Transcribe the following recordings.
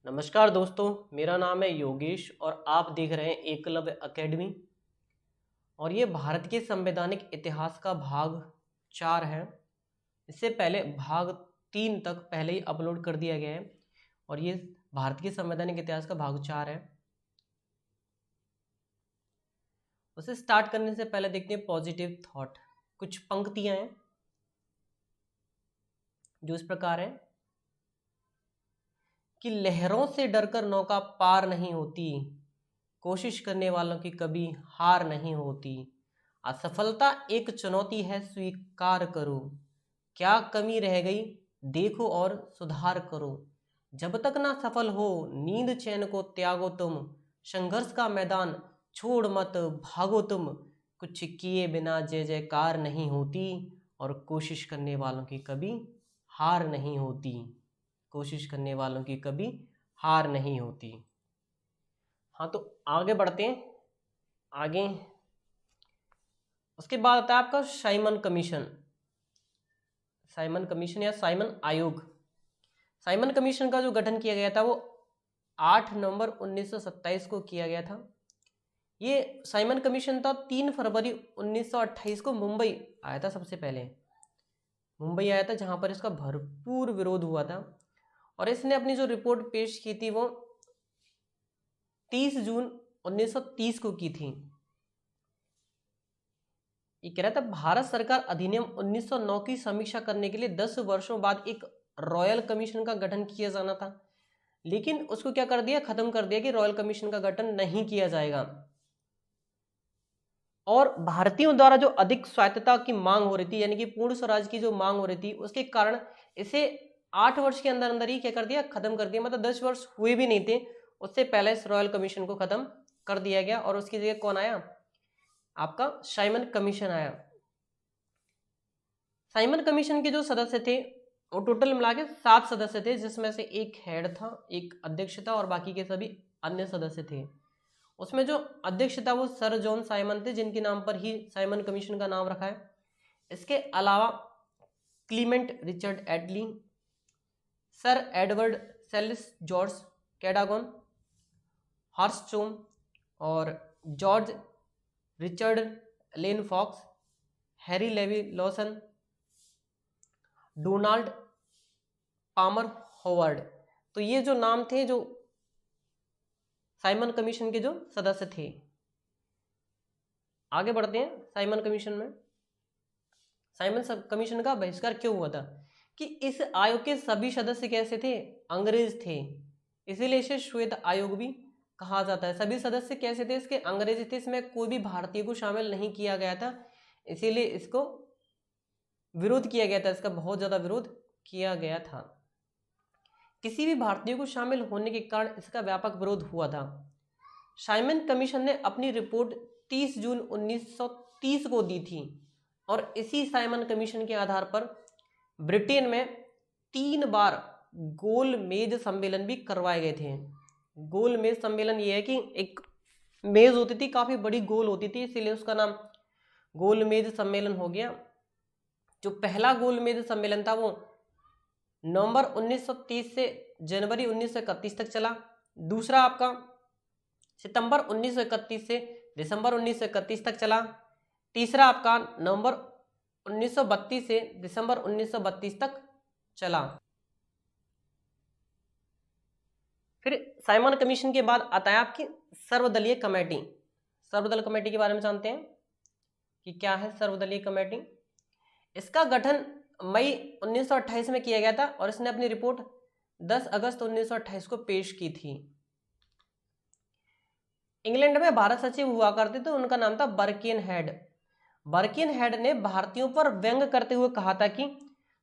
नमस्कार दोस्तों, मेरा नाम है योगेश और आप देख रहे हैं एकलव्य एकेडमी। और ये भारत के संवैधानिक इतिहास का भाग 4 है। इससे पहले भाग 3 तक पहले ही अपलोड कर दिया गया है और ये भारत के संवैधानिक इतिहास का भाग 4 है। उसे स्टार्ट करने से पहले देखते हैं पॉजिटिव थॉट। कुछ पंक्तियां हैं जो इस प्रकार है कि लहरों से डरकर नौका पार नहीं होती, कोशिश करने वालों की कभी हार नहीं होती, असफलता एक चुनौती है स्वीकार करो, क्या कमी रह गई देखो और सुधार करो, जब तक ना सफल हो नींद चैन को त्यागो तुम, संघर्ष का मैदान छोड़ मत भागो तुम, कुछ किए बिना जय जयकार नहीं होती और कोशिश करने वालों की कभी हार नहीं होती, कोशिश करने वालों की कभी हार नहीं होती। हाँ, तो आगे बढ़ते हैं। आगे उसके बाद आता है आपका साइमन कमीशन। साइमन कमीशन या साइमन आयोग। साइमन कमीशन का जो गठन किया गया था वो 8 नवंबर 1927 को किया गया था। ये साइमन कमीशन था 3 फरवरी 1928 को मुंबई आया था। सबसे पहले मुंबई आया था जहां पर इसका भरपूर विरोध हुआ था और इसने अपनी जो रिपोर्ट पेश की थी वो 30 जून 1930 को की थी। ये कह रहा था भारत सरकार अधिनियम 1909 की समीक्षा करने के लिए 10 वर्षों बाद एक रॉयल कमीशन का गठन किया जाना था, लेकिन उसको क्या कर दिया, खत्म कर दिया कि रॉयल कमीशन का गठन नहीं किया जाएगा। और भारतीयों द्वारा जो अधिक स्वायत्तता की मांग हो रही थी, यानी कि पूर्ण स्वराज की जो मांग हो रही थी, उसके कारण इसे 8 वर्ष के अंदर अंदर ही क्या कर दिया, खत्म कर दिया। मतलब 10 वर्ष हुए भी नहीं थे उससे पहले इस रॉयल कमीशन को खत्म कर दिया गया और उसकी जगह कौन आया, आपका साइमन कमीशन आया। साइमन कमीशन के जो सदस्य थे वो टोटल मिला के 7 सदस्य थे, जिसमें से एक हेड था, एक अध्यक्ष था और बाकी के सभी अन्य सदस्य थे। उसमें जो अध्यक्ष था वो सर जॉन साइमन थे, जिनके नाम पर ही साइमन कमीशन का नाम रखा है। इसके अलावा Clement Richard Attlee, sir Edward Cellis George Cadogan, Horstrom और George Richard Lane Fox, Harry Levy Lawson, Donald Palmer Howard. तो ये जो नाम थे जो साइमन कमीशन के जो सदस्य थे। आगे बढ़ते हैं। साइमन कमीशन में साइमन कमीशन का बहिष्कार क्यों हुआ था कि इस आयोग के सभी सदस्य कैसे थे, अंग्रेज थे, इसीलिए इसे श्वेत आयोग भी कहा जाता है। सभी सदस्य कैसे थे इसके, अंग्रेज थे, इसमें कोई भी भारतीय को शामिल नहीं किया गया था, इसीलिए इसको विरोध किया गया था, इसका बहुत ज्यादा विरोध किया गया था। किसी भी भारतीय को शामिल होने के कारण इसका व्यापक विरोध हुआ था। साइमन कमीशन ने अपनी रिपोर्ट 30 जून 1930 को दी थी और इसी साइमन कमीशन के आधार पर ब्रिटेन में 3 बार गोल मेज सम्मेलन भी करवाए गए थे। गोल मेज सम्मेलन ये है कि एक मेज होती थी, काफी बड़ी गोल होती थी, इसीलिए उसका नाम गोल मेज सम्मेलन हो गया। जो पहला गोल मेज सम्मेलन था वो नवंबर 1930 से जनवरी 1931 तक चला। दूसरा आपका सितंबर 1931 से दिसंबर 1931 तक चला। तीसरा आपका नवंबर 1932 से दिसंबर 1932 तक चला। फिर साइमन कमीशन के बाद आता है आपकी सर्वदलीय कमेटी। सर्वदल कमेटी के बारे में जानते हैं कि क्या है सर्वदलीय कमेटी। इसका गठन मई 1928 में किया गया था और इसने अपनी रिपोर्ट 10 अगस्त 1928 को पेश की थी। इंग्लैंड में भारत सचिव हुआ करते थे, उनका नाम था बर्किन हेड। बर्किन हेड ने भारतीयों पर व्यंग करते हुए कहा था कि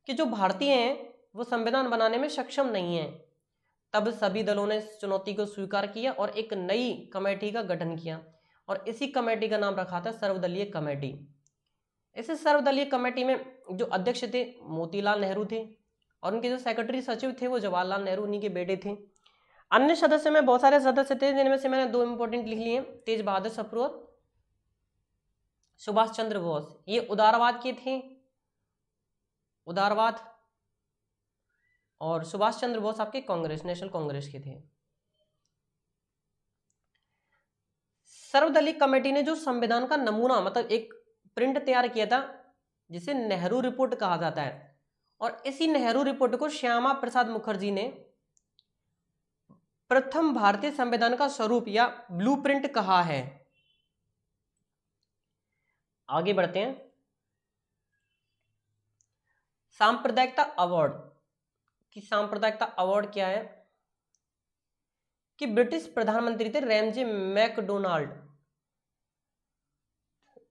जो भारतीय हैं वो संविधान बनाने में सक्षम नहीं है। तब सभी दलों ने इस चुनौती को स्वीकार किया और एक नई कमेटी का गठन किया और इसी कमेटी का नाम रखा था सर्वदलीय कमेटी। इस सर्वदलीय कमेटी में जो अध्यक्ष थे मोतीलाल नेहरू थे और उनके जो सेक्रेटरी सचिव थे वो जवाहरलाल नेहरू, उन्हीं के बेटे थे। अन्य सदस्य में बहुत सारे सदस्य थे, जिनमें से मैंने 2 इंपॉर्टेंट लिख लिए, तेज बहादुर सप्रू और सुभाष चंद्र बोस। ये उदारवाद के थे, उदारवाद और सुभाष चंद्र बोस आपके कांग्रेस, नेशनल कांग्रेस के थे। सर्वदलीय कमेटी ने जो संविधान का नमूना मतलब एक प्रिंट तैयार किया था जिसे नेहरू रिपोर्ट कहा जाता है, और इसी नेहरू रिपोर्ट को श्यामा प्रसाद मुखर्जी ने प्रथम भारतीय संविधान का स्वरूप या ब्लूप्रिंट कहा है। आगे बढ़ते हैं। सांप्रदायिकता अवार्ड की सांप्रदायिकता अवार्ड क्या है कि ब्रिटिश प्रधानमंत्री थे रैमजे मैकडोनाल्ड,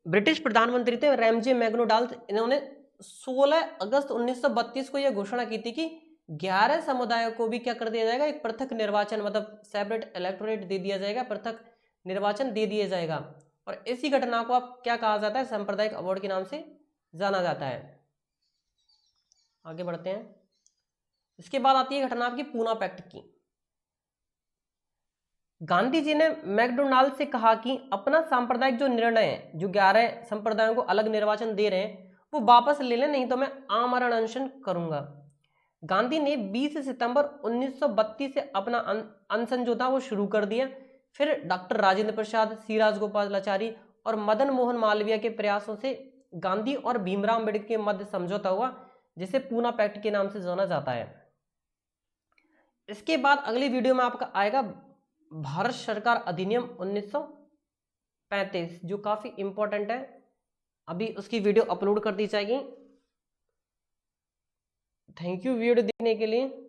ब्रिटिश प्रधानमंत्री थे रैमजे मैकडोनाल्ड। इन्होंने 16 अगस्त 1932 को यह घोषणा की थी कि 11 समुदायों को भी क्या कर दिया जाएगा, एक पृथक निर्वाचन मतलब सेपरेट इलेक्टोरेट दे दिया जाएगा, पृथक निर्वाचन दे दिया जाएगा। और इसी घटना को आप क्या कहा जाता है, सांप्रदायिक अवार्ड के नाम से जाना जाता है। आगे बढ़ते हैं। इसके बाद आती है घटना आपकी पूना पैक्ट की। गांधी जी ने मैकडोनाल्ड से कहा कि अपना सांप्रदायिक जो निर्णय है, जो 11 संप्रदायों को अलग निर्वाचन दे रहे हैं, वो वापस ले लें, नहीं तो मैं आमरण अनशन करूंगा। गांधी ने 20 सितंबर 1932 से अपना अनशन जो था वो शुरू कर दिया। फिर डॉक्टर राजेंद्र प्रसाद, सी राजगोपालाचारी और मदन मोहन मालवीय के प्रयासों से गांधी और भीमराव अम्बेडकर के मध्य समझौता हुआ, जिसे पूना पैक्ट के नाम से जाना जाता है। इसके बाद अगली वीडियो में आपका आएगा भारत सरकार अधिनियम 1935, जो काफी इंपॉर्टेंट है। अभी उसकी वीडियो अपलोड कर दी जाएगी। थैंक यू वीडियो देखने के लिए।